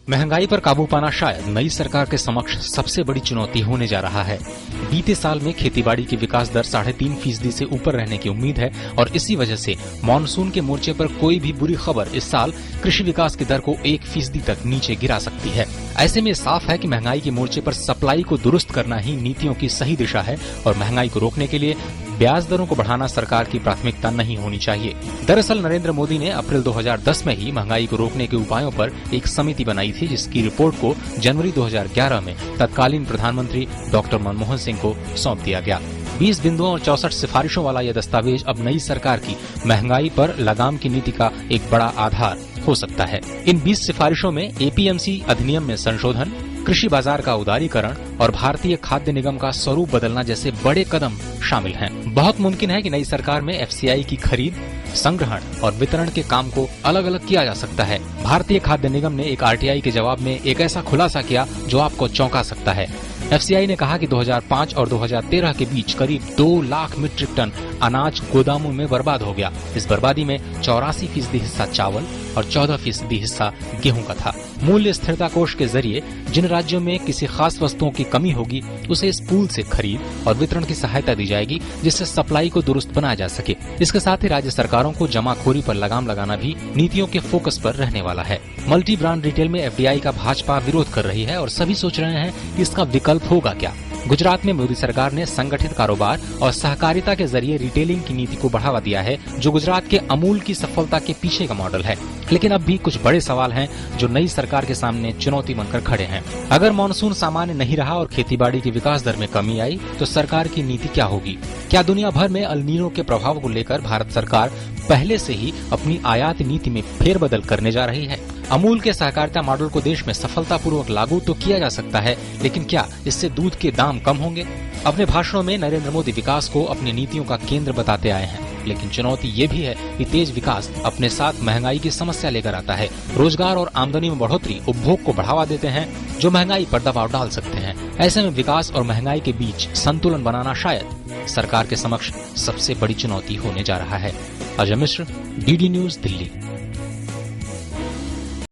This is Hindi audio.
महंगाई पर काबू पाना शायद नई सरकार के समक्ष सबसे बड़ी चुनौती होने जा रहा है। बीते साल में खेतीबाड़ी की विकास दर 3.5% से ऊपर रहने की उम्मीद है और इसी वजह से मानसून के मोर्चे पर कोई भी बुरी खबर इस साल कृषि विकास की दर को 1% तक नीचे गिरा सकती है। ऐसे में साफ है कि महंगाई के मोर्चे पर सप्लाई को दुरुस्त करना ही नीतियों की सही दिशा है और महंगाई को रोकने के लिए ब्याज दरों को बढ़ाना सरकार की प्राथमिकता नहीं होनी चाहिए। दरअसल नरेंद्र मोदी ने अप्रैल 2010 में ही महंगाई को रोकने के उपायों पर एक समिति बनाई थी, जिसकी रिपोर्ट को जनवरी 2011 में तत्कालीन प्रधानमंत्री डॉक्टर मनमोहन सिंह को सौंप दिया गया। 20 बिंदुओं और 64 सिफारिशों वाला यह दस्तावेज अब नई सरकार की महंगाई पर लगाम की नीति का एक बड़ा आधार हो सकता है। इन 20 सिफारिशों में एपीएमसी अधिनियम में संशोधन, कृषि बाजार का उदारीकरण और भारतीय खाद्य निगम का स्वरूप बदलना जैसे बड़े कदम शामिल हैं। बहुत मुमकिन है कि नई सरकार में एफसीआई की खरीद, संग्रहण और वितरण के काम को अलग अलग किया जा सकता है। भारतीय खाद्य निगम ने एक आरटीआई के जवाब में एक ऐसा खुलासा किया जो आपको चौंका सकता है। एफसीआई ने कहा कि 2005 और 2013 के बीच करीब 2 लाख मीट्रिक टन अनाज गोदामों में बर्बाद हो गया। इस बर्बादी में 84% हिस्सा चावल और 14% हिस्सा गेहूं का था। मूल्य स्थिरता कोष के जरिए जिन राज्यों में किसी खास वस्तुओं की कमी होगी उसे इस पूल से खरीद और वितरण की सहायता दी जाएगी, जिससे सप्लाई को दुरुस्त बनाया जा सके। इसके साथ ही राज्य सरकारों को जमाखोरी पर लगाम लगाना भी नीतियों के फोकस पर रहने वाला है। मल्टी ब्रांड रिटेल में एफडीआई का भाजपा विरोध कर रही है और सभी सोच रहे हैं कि इसका विकल्प होगा क्या। गुजरात में मोदी सरकार ने संगठित कारोबार और सहकारिता के जरिए रिटेलिंग की नीति को बढ़ावा दिया है, जो गुजरात के अमूल की सफलता के पीछे का मॉडल है। लेकिन अब भी कुछ बड़े सवाल हैं जो नई सरकार के सामने चुनौती बनकर खड़े हैं। अगर मानसून सामान्य नहीं रहा और खेतीबाड़ी की विकास दर में कमी आई तो सरकार की नीति क्या होगी? क्या दुनिया भर में अल नीनो के प्रभाव को लेकर भारत सरकार पहले से ही अपनी आयात नीति में फेरबदल करने जा रही है? अमूल के सहकारिता मॉडल को देश में सफलतापूर्वक लागू तो किया जा सकता है, लेकिन क्या इससे दूध के दाम कम होंगे? अपने भाषणों में नरेंद्र मोदी विकास को अपनी नीतियों का केंद्र बताते आए हैं, लेकिन चुनौती ये भी है कि तेज विकास अपने साथ महंगाई की समस्या लेकर आता है। रोजगार और आमदनी में बढ़ोतरी उपभोग को बढ़ावा देते हैं, जो महंगाई पर दबाव डाल सकते हैं। ऐसे में विकास और महंगाई के बीच संतुलन बनाना शायद सरकार के समक्ष सबसे बड़ी चुनौती होने जा रहा है। Ajay Mishra, DD news, Delhi.